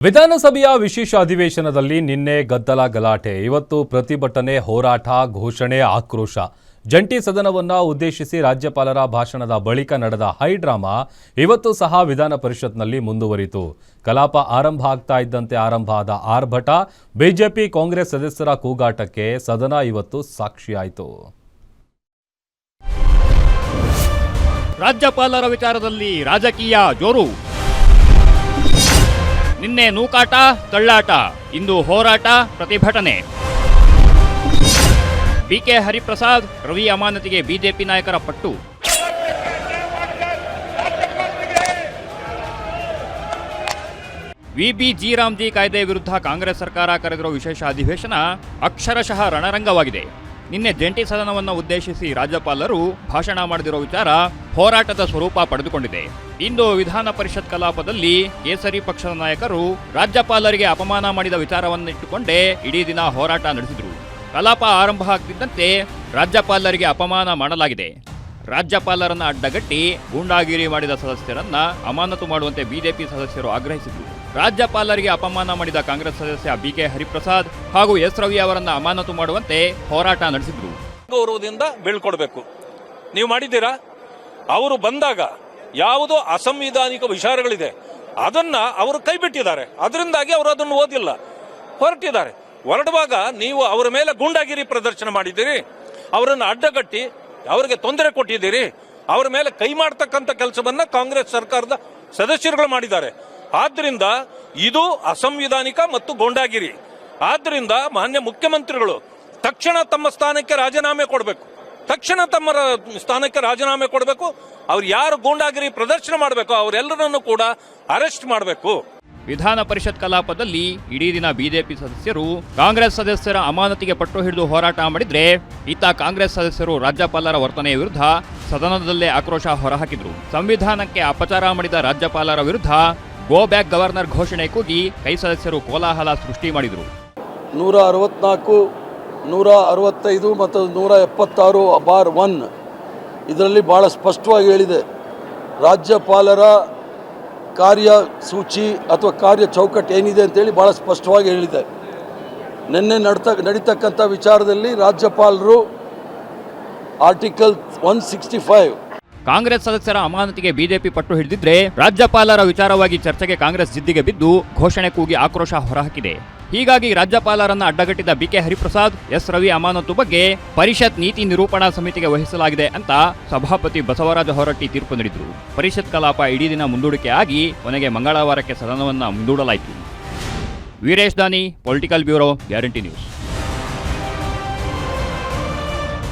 ವಿಧಾನಸಭೆಯ ವಿಶೇಷ ಅಧಿವೇಶನದಲ್ಲಿ ನಿನ್ನೆ ಗದ್ದಲ ಗಲಾಟೆ, ಇವತ್ತು ಪ್ರತಿಭಟನೆ, ಹೋರಾಟ, ಘೋಷಣೆ, ಆಕ್ರೋಶ. ಜಂಟಿ ಸದನವನ್ನ ಉದ್ದೇಶಿಸಿ ರಾಜ್ಯಪಾಲರ ಭಾಷಣದ ಬಳಿಕ ನಡೆದ ಹೈಡ್ರಾಮಾ ಇವತ್ತು ಸಹ ವಿಧಾನ ಪರಿಷತ್ನಲ್ಲಿ ಮುಂದುವರಿತು. ಕಲಾಪ ಆರಂಭ ಆಗ್ತಾ ಇದ್ದಂತೆ ಆರಂಭ ಆದ ಆರ್ಭಟ, ಬಿಜೆಪಿ ಕಾಂಗ್ರೆಸ್ ಸದಸ್ಯರ ಕೂಗಾಟಕ್ಕೆ ಸದನ ಇವತ್ತು ಸಾಕ್ಷಿಯಾಯಿತು. ರಾಜ್ಯಪಾಲರ ವಿಚಾರದಲ್ಲಿ ರಾಜಕೀಯ ಜೋರು. ನಿನ್ನೆ ನೂಕಾಟ, ತಳ್ಳಾಟ, ಇಂದು ಹೋರಾಟ, ಪ್ರತಿಭಟನೆ. ಬಿಕೆ ಹರಿಪ್ರಸಾದ್, ರವಿ ಅಮಾನತಿಗೆ ಬಿಜೆಪಿ ನಾಯಕರ ಪಟ್ಟು. ವಿಬಿ ಜಿ ಕಾಯ್ದೆ ವಿರುದ್ಧ ಕಾಂಗ್ರೆಸ್ ಸರ್ಕಾರ ಕರೆದಿರುವ ವಿಶೇಷ ಅಧಿವೇಶನ ಅಕ್ಷರಶಃ ರಣರಂಗವಾಗಿದೆ. ನಿನ್ನೆ ಜಂಟಿ ಸದನವನ್ನು ಉದ್ದೇಶಿಸಿ ರಾಜ್ಯಪಾಲರು ಭಾಷಣ ಮಾಡದಿರೋ ವಿಚಾರ ಹೋರಾಟದ ಸ್ವರೂಪ ಪಡೆದುಕೊಂಡಿದೆ. ಇಂದು ವಿಧಾನ ಪರಿಷತ್ ಕಲಾಪದಲ್ಲಿ ಕೇಸರಿ ಪಕ್ಷದ ನಾಯಕರು ರಾಜ್ಯಪಾಲರಿಗೆ ಅಪಮಾನ ಮಾಡಿದ ವಿಚಾರವನ್ನಿಟ್ಟುಕೊಂಡೇ ಇಡೀ ದಿನ ಹೋರಾಟ ನಡೆಸಿದರು. ಕಲಾಪ ಆರಂಭ ಆಗ್ತಿದ್ದಂತೆ ರಾಜ್ಯಪಾಲರಿಗೆ ಅಪಮಾನ ಮಾಡಲಾಗಿದೆ. ರಾಜ್ಯಪಾಲರನ್ನ ಅಡ್ಡಗಟ್ಟಿ ಗೂಂಡಾಗಿರಿ ಮಾಡಿದ ಸದಸ್ಯರನ್ನ ಅಮಾನತು ಮಾಡುವಂತೆ ಬಿಜೆಪಿ ಸದಸ್ಯರು ಆಗ್ರಹಿಸಿದರು. ರಾಜ್ಯಪಾಲರಿಗೆ ಅಪಮಾನ ಮಾಡಿದ ಕಾಂಗ್ರೆಸ್ ಸದಸ್ಯ ಬಿಕೆ ಹರಿಪ್ರಸಾದ್ ಹಾಗೂ ಎಸ್ ರವಿ ಅವರನ್ನ ಅಮಾನತು ಮಾಡುವಂತೆ ಹೋರಾಟ ನಡೆಸಿದ್ರು. ಗೌರವದಿಂದ ಬೀಳ್ಕೊಡ್ಬೇಕು. ನೀವು ಮಾಡಿದ್ದೀರಾ? ಅವರು ಬಂದಾಗ ಯಾವುದೋ ಅಸಂವಿಧಾನಿಕ ವಿಚಾರಗಳಿದೆ ಅದನ್ನ ಅವರು ಕೈ ಬಿಟ್ಟಿದ್ದಾರೆ. ಅದರಿಂದಾಗಿ ಅವರು ಅದನ್ನು ಓದಿಲ್ಲ, ಹೊರಟಿದ್ದಾರೆ. ಹೊರಡುವಾಗ ನೀವು ಅವರ ಮೇಲೆ ಗೂಂಡಾಗಿರಿ ಪ್ರದರ್ಶನ ಮಾಡಿದ್ದೀರಿ, ಅವರನ್ನು ಅಡ್ಡಗಟ್ಟಿ ಅವರಿಗೆ ತೊಂದರೆ ಕೊಟ್ಟಿದ್ದೀರಿ, ಅವರ ಮೇಲೆ ಕೈ ಮಾಡ್ತಕ್ಕಂಥ ಕೆಲಸವನ್ನ ಕಾಂಗ್ರೆಸ್ ಸರ್ಕಾರದ ಸದಸ್ಯರುಗಳು ಮಾಡಿದ್ದಾರೆ. ಆದ್ರಿಂದ ಇದು ಅಸಂವಿಧಾನಿಕ ಮತ್ತು ಗೂಂಡಾಗಿರಿ. ಆದ್ರಿಂದ ಮಾನ್ಯ ಮುಖ್ಯಮಂತ್ರಿಗಳು ತಕ್ಷಣ ತಮ್ಮ ಸ್ಥಾನಕ್ಕೆ ರಾಜೀನಾಮೆ ಕೊಡಬೇಕು. ಅವ್ರು ಯಾರು ಗೂಂಡಾಗಿರಿ ಪ್ರದರ್ಶನ ಮಾಡಬೇಕು ಅವರೆಲ್ಲರನ್ನು ಕೂಡ ಅರೆಸ್ಟ್ ಮಾಡಬೇಕು. ವಿಧಾನ ಪರಿಷತ್ ಕಲಾಪದಲ್ಲಿ ಇಡೀ ದಿನ ಬಿಜೆಪಿ ಸದಸ್ಯರು ಕಾಂಗ್ರೆಸ್ ಸದಸ್ಯರ ಅಮಾನತಿಗೆ ಪಟ್ಟು ಹಿಡಿದು ಹೋರಾಟ ಮಾಡಿದ್ರೆ, ಇತ್ತ ಕಾಂಗ್ರೆಸ್ ಸದಸ್ಯರು ರಾಜ್ಯಪಾಲರ ವರ್ತನೆಯ ವಿರುದ್ಧ ಸದನದಲ್ಲೇ ಆಕ್ರೋಶ ಹೊರಹಾಕಿದ್ರು. ಸಂವಿಧಾನಕ್ಕೆ ಅಪಚಾರ ಮಾಡಿದ ರಾಜ್ಯಪಾಲರ ವಿರುದ್ಧ ಗೋ ಬ್ಯಾಕ್ ಗವರ್ನರ್ ಘೋಷಣೆ ಕೂಗಿ ಕೈ ಸದಸ್ಯರು ಕೋಲಾಹಲ ಸೃಷ್ಟಿ ಮಾಡಿದರು. 164, 165 ಮತ್ತು 176(1) ಇದರಲ್ಲಿ ಬಹಳ ಸ್ಪಷ್ಟವಾಗಿ ಹೇಳಿದೆ, ರಾಜ್ಯಪಾಲರ ಕಾರ್ಯಸೂಚಿ ಅಥವಾ ಕಾರ್ಯ ಚೌಕಟ್ಟು ಏನಿದೆ ಅಂತೇಳಿ ಭಾಳ ಸ್ಪಷ್ಟವಾಗಿ ಹೇಳಿದೆ. ನಿನ್ನೆ ನಡೀತಕ್ಕಂಥ ವಿಚಾರದಲ್ಲಿ ರಾಜ್ಯಪಾಲರು ಆರ್ಟಿಕಲ್ 165 ಕಾಂಗ್ರೆಸ್ ಸದಸ್ಯರ ಅಮಾನತಿಗೆ ಬಿಜೆಪಿ ಪಟ್ಟು ಹಿಡಿದಿದ್ರೆ, ರಾಜ್ಯಪಾಲರ ವಿಚಾರವಾಗಿ ಚರ್ಚೆಗೆ ಕಾಂಗ್ರೆಸ್ ಜಿದ್ದಿಗೆ ಬಿದ್ದು ಘೋಷಣೆ ಕೂಗಿ ಆಕ್ರೋಶ ಹೊರಹಾಕಿದೆ. ಹೀಗಾಗಿ ರಾಜ್ಯಪಾಲರನ್ನ ಅಡ್ಡಗಟ್ಟಿದ ಬಿಕೆ ಹರಿಪ್ರಸಾದ್, ಎಸ್ ರವಿ ಅಮಾನತು ಬಗ್ಗೆ ಪರಿಷತ್ ನೀತಿ ನಿರೂಪಣಾ ಸಮಿತಿಗೆ ವಹಿಸಲಾಗಿದೆ ಅಂತ ಸಭಾಪತಿ ಬಸವರಾಜ ಹೊರಟ್ಟಿ ತೀರ್ಪು ನೀಡಿದ್ರು. ಪರಿಷತ್ ಕಲಾಪ ಇಡೀ ದಿನ ಮುಂದೂಡಿಕೆ ಆಗಿ ಕೊನೆಗೆ ಮಂಗಳವಾರಕ್ಕೆ ಸದನವನ್ನ ಮುಂದೂಡಲಾಯಿತು. ವೀರೇಶ್ ದಾನಿ, ಪೊಲಿಟಿಕಲ್ ಬ್ಯೂರೋ, ಗ್ಯಾರಂಟಿ ನ್ಯೂಸ್.